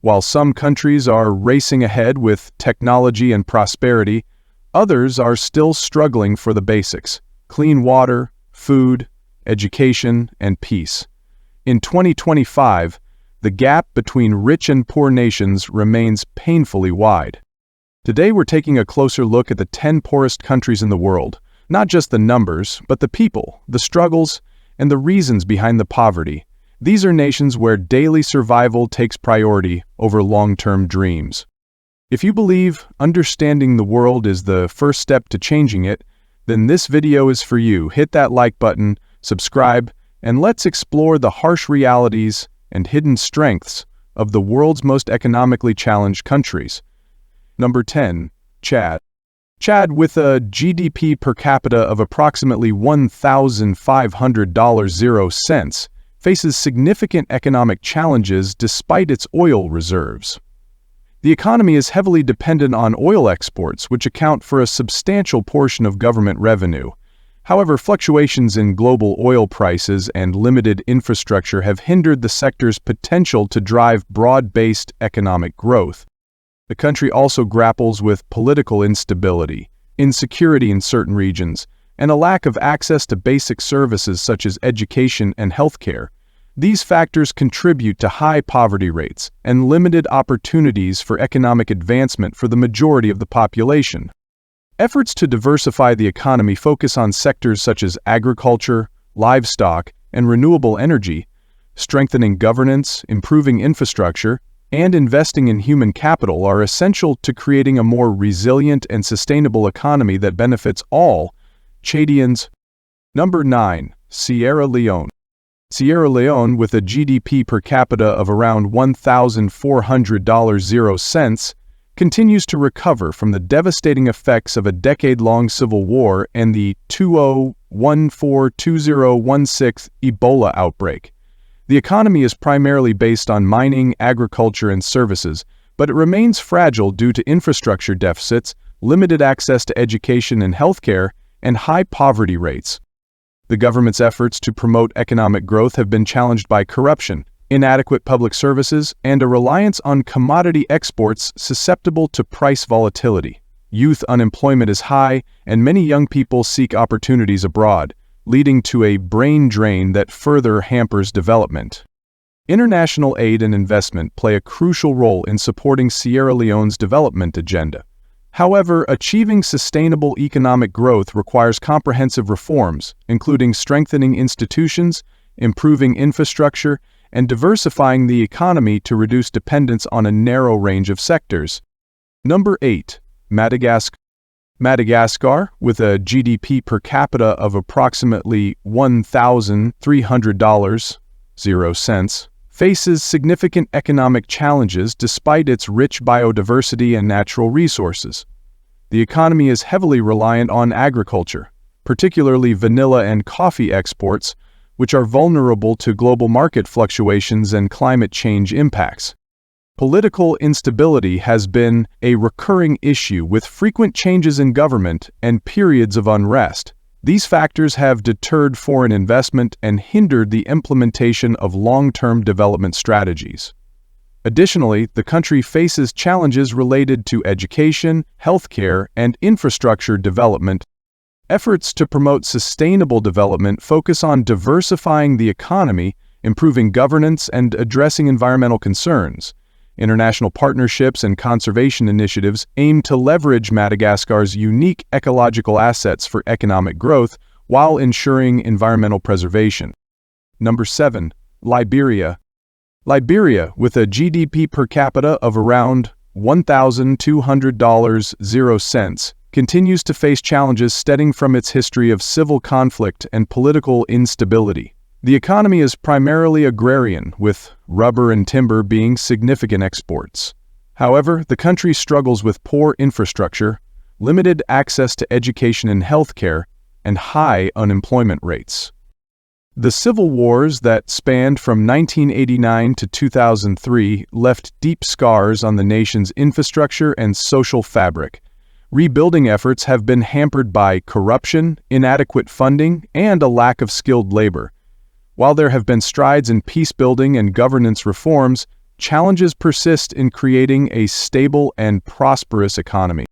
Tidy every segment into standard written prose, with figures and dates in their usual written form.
While some countries are racing ahead with technology and prosperity, others are still struggling for the basics: clean water, food, education, and peace. In 2025, the gap between rich and poor nations remains painfully wide. Today we're taking a closer look at the 10 poorest countries in the world, not just the numbers, but the people, the struggles, and the reasons behind the poverty. These are nations where daily survival takes priority over long-term dreams. If you believe understanding the world is the first step to changing it, then this video is for you. Hit that like button, subscribe, and let's explore the harsh realities and hidden strengths of the world's most economically challenged countries. Number 10. Chad. Chad, with a GDP per capita of approximately $1,500, faces significant economic challenges despite its oil reserves. The economy is heavily dependent on oil exports, which account for a substantial portion of government revenue. However, fluctuations in global oil prices and limited infrastructure have hindered the sector's potential to drive broad-based economic growth. The country also grapples with political instability, insecurity in certain regions, and a lack of access to basic services such as education and healthcare. These factors contribute to high poverty rates and limited opportunities for economic advancement for the majority of the population. Efforts to diversify the economy focus on sectors such as agriculture, livestock, and renewable energy, strengthening governance, improving infrastructure, and investing in human capital are essential to creating a more resilient and sustainable economy that benefits all Chadians. Number 9. Sierra Leone. Sierra Leone, with a GDP per capita of around $1,400, continues to recover from the devastating effects of a decade-long civil war and the 2014-2016 Ebola outbreak. The economy is primarily based on mining, agriculture, and services, but it remains fragile due to infrastructure deficits, limited access to education and healthcare, and high poverty rates. The government's efforts to promote economic growth have been challenged by corruption, inadequate public services, and a reliance on commodity exports susceptible to price volatility. Youth unemployment is high, and many young people seek opportunities abroad, leading to a brain drain that further hampers development. International aid and investment play a crucial role in supporting Sierra Leone's development agenda. However, achieving sustainable economic growth requires comprehensive reforms, including strengthening institutions, improving infrastructure, and diversifying the economy to reduce dependence on a narrow range of sectors. Number 8. Madagascar. Madagascar, with a GDP per capita of approximately $1,300, faces significant economic challenges despite its rich biodiversity and natural resources. The economy is heavily reliant on agriculture, particularly vanilla and coffee exports, which are vulnerable to global market fluctuations and climate change impacts. Political instability has been a recurring issue with frequent changes in government and periods of unrest. These factors have deterred foreign investment and hindered the implementation of long-term development strategies. Additionally, the country faces challenges related to education, healthcare, and infrastructure development. Efforts to promote sustainable development focus on diversifying the economy, improving governance, and addressing environmental concerns. International partnerships and conservation initiatives aim to leverage Madagascar's unique ecological assets for economic growth while ensuring environmental preservation. Number 7. Liberia. Liberia, with a GDP per capita of around $1,200, continues to face challenges stemming from its history of civil conflict and political instability. The economy is primarily agrarian, with rubber and timber being significant exports. However, the country struggles with poor infrastructure, limited access to education and healthcare, and high unemployment rates. The civil wars that spanned from 1989 to 2003 left deep scars on the nation's infrastructure and social fabric. Rebuilding efforts have been hampered by corruption, inadequate funding, and a lack of skilled labor. While there have been strides in peace building and governance reforms, challenges persist in creating a stable and prosperous economy.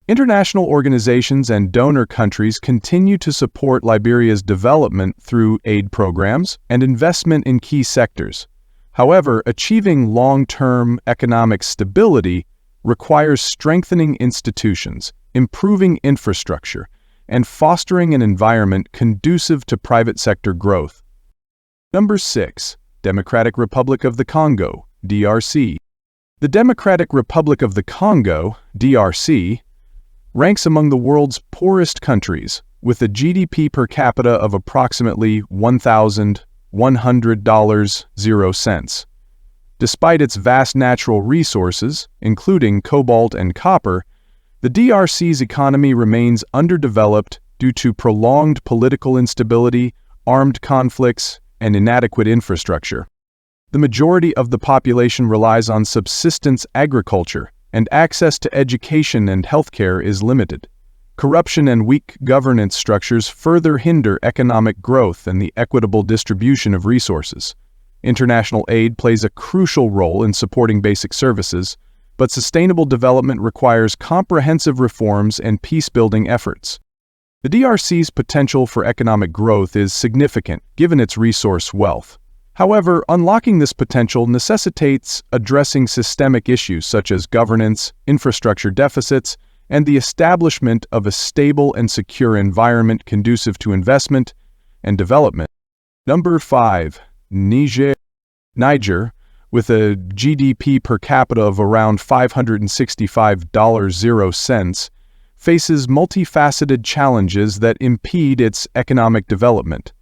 International organizations and donor countries continue to support Liberia's development through aid programs and investment in key sectors. However, achieving long-term economic stability requires strengthening institutions, improving infrastructure, and fostering an environment conducive to private sector growth. Number 6. Democratic Republic of the Congo, DRC. The Democratic Republic of the Congo, DRC, ranks among the world's poorest countries, with a GDP per capita of approximately $1,100.00. Despite its vast natural resources, including cobalt and copper, the DRC's economy remains underdeveloped due to prolonged political instability, armed conflicts, and inadequate infrastructure. The majority of the population relies on subsistence agriculture, and access to education and healthcare is limited. Corruption and weak governance structures further hinder economic growth and the equitable distribution of resources. International aid plays a crucial role in supporting basic services, but sustainable development requires comprehensive reforms and peace-building efforts. The DRC's potential for economic growth is significant, given its resource wealth. However, unlocking this potential necessitates addressing systemic issues such as governance, infrastructure deficits, and the establishment of a stable and secure environment conducive to investment and development. Number 5. Niger, with a GDP per capita of around $565.00, faces multifaceted challenges that impede its economic development.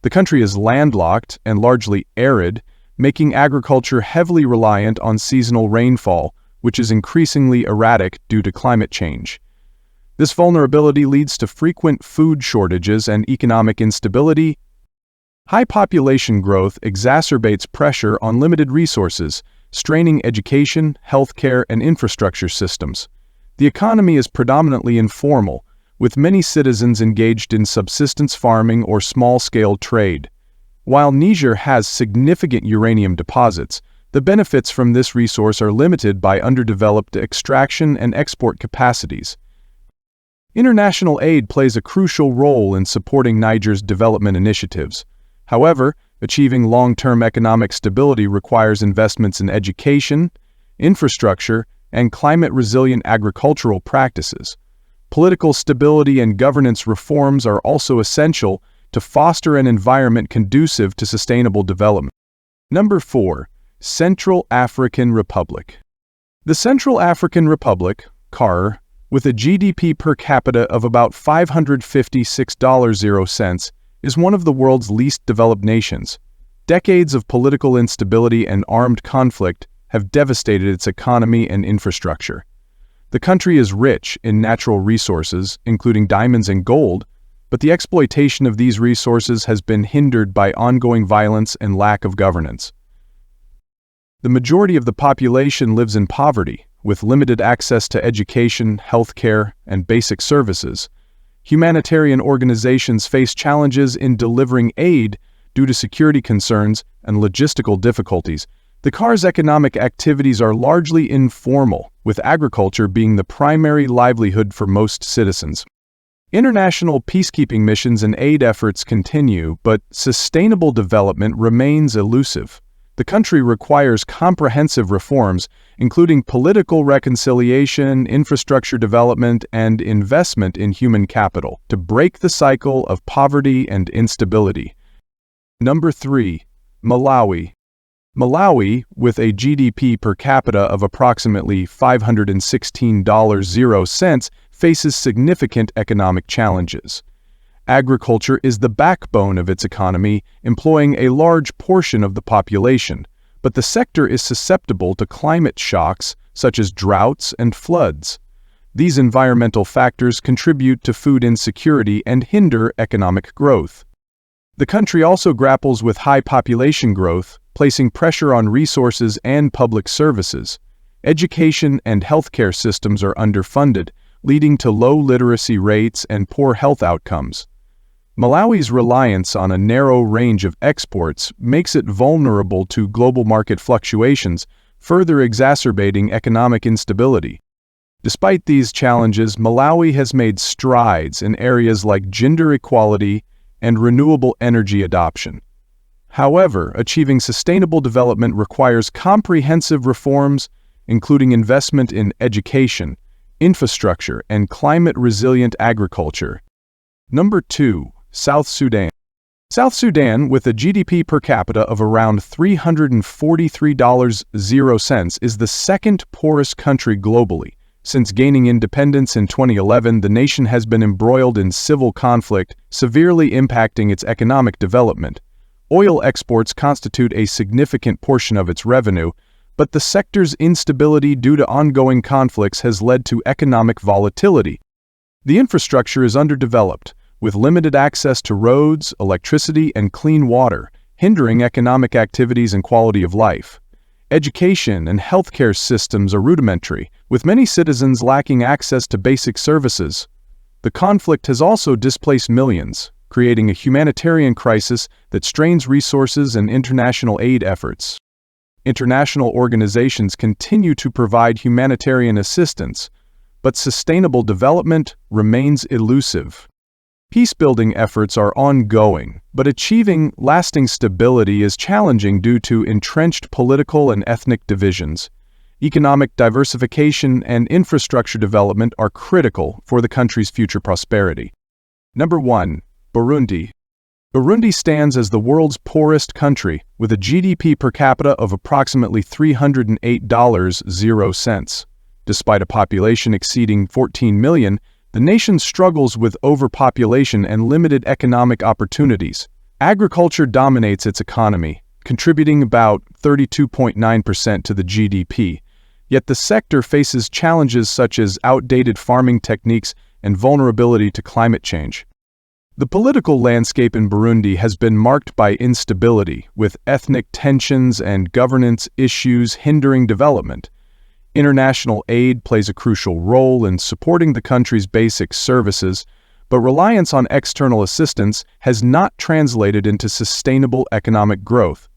The country is landlocked and largely arid, making agriculture heavily reliant on seasonal rainfall, which is increasingly erratic due to climate change. This vulnerability leads to frequent food shortages and economic instability. High population growth exacerbates pressure on limited resources, straining education, healthcare, and infrastructure systems. The economy is predominantly informal, with many citizens engaged in subsistence farming or small-scale trade. While Niger has significant uranium deposits, the benefits from this resource are limited by underdeveloped extraction and export capacities. International aid plays a crucial role in supporting Niger's development initiatives. However, achieving long-term economic stability requires investments in education, infrastructure, and climate-resilient agricultural practices. Political stability and governance reforms are also essential to foster an environment conducive to sustainable development. Number 4. Central African Republic. The Central African Republic, CAR, with a GDP per capita of about $556.00, is one of the world's least developed nations. Decades of political instability and armed conflict have devastated its economy and infrastructure. The country is rich in natural resources, including diamonds and gold, but the exploitation of these resources has been hindered by ongoing violence and lack of governance. The majority of the population lives in poverty, with limited access to education, healthcare, and basic services. Humanitarian organizations face challenges in delivering aid due to security concerns and logistical difficulties. The CAR's economic activities are largely informal, with agriculture being the primary livelihood for most citizens. International peacekeeping missions and aid efforts continue, but sustainable development remains elusive. The country requires comprehensive reforms, including political reconciliation, infrastructure development, and investment in human capital, to break the cycle of poverty and instability. Number 3. Malawi. Malawi, with a GDP per capita of approximately $516.00, faces significant economic challenges. Agriculture is the backbone of its economy, employing a large portion of the population, but the sector is susceptible to climate shocks such as droughts and floods. These environmental factors contribute to food insecurity and hinder economic growth. The country also grapples with high population growth, placing pressure on resources and public services. Education and healthcare systems are underfunded, leading to low literacy rates and poor health outcomes. Malawi's reliance on a narrow range of exports makes it vulnerable to global market fluctuations, further exacerbating economic instability. Despite these challenges, Malawi has made strides in areas like gender equality and renewable energy adoption. However, achieving sustainable development requires comprehensive reforms, including investment in education, infrastructure, and climate-resilient agriculture. Number 2. South Sudan. South Sudan, with a GDP per capita of around $343.00, is the second poorest country globally. Since gaining independence in 2011, the nation has been embroiled in civil conflict, severely impacting its economic development. Oil exports constitute a significant portion of its revenue, but the sector's instability due to ongoing conflicts has led to economic volatility. The infrastructure is underdeveloped, with limited access to roads, electricity, and clean water, hindering economic activities and quality of life. Education and healthcare systems are rudimentary, with many citizens lacking access to basic services. The conflict has also displaced millions, creating a humanitarian crisis that strains resources and international aid efforts. International organizations continue to provide humanitarian assistance, but sustainable development remains elusive. Peace-building efforts are ongoing, but achieving lasting stability is challenging due to entrenched political and ethnic divisions. Economic diversification and infrastructure development are critical for the country's future prosperity. Number 1. Burundi. Burundi stands as the world's poorest country, with a GDP per capita of approximately $308.00. Despite a population exceeding 14 million, the nation struggles with overpopulation and limited economic opportunities. Agriculture dominates its economy, contributing about 32.9% to the GDP. Yet the sector faces challenges such as outdated farming techniques and vulnerability to climate change. The political landscape in Burundi has been marked by instability, with ethnic tensions and governance issues hindering development. International aid plays a crucial role in supporting the country's basic services, but reliance on external assistance has not translated into sustainable economic growth.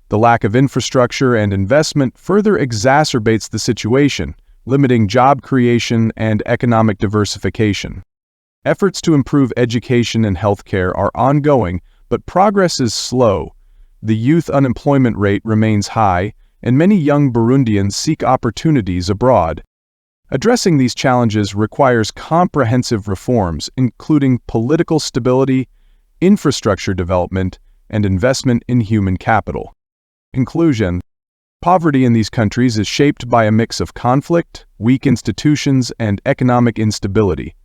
The lack of infrastructure and investment further exacerbates the situation, limiting job creation and economic diversification. Efforts to improve education and healthcare are ongoing, but progress is slow. The youth unemployment rate remains high, and many young Burundians seek opportunities abroad. Addressing these challenges requires comprehensive reforms, including political stability, infrastructure development, and investment in human capital. Conclusion: poverty in these countries is shaped by a mix of conflict, weak institutions, and economic instability.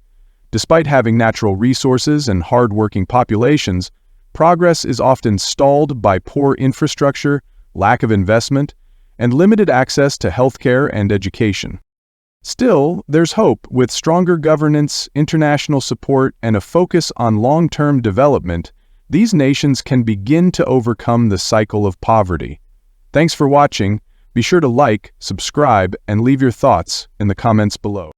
Despite having natural resources and hard-working populations, progress is often stalled by poor infrastructure, lack of investment, and limited access to healthcare and education. Still, there's hope. With stronger governance, international support, and a focus on long-term development, these nations can begin to overcome the cycle of poverty. Thanks for watching. Be sure to like, subscribe, and leave your thoughts in the comments below.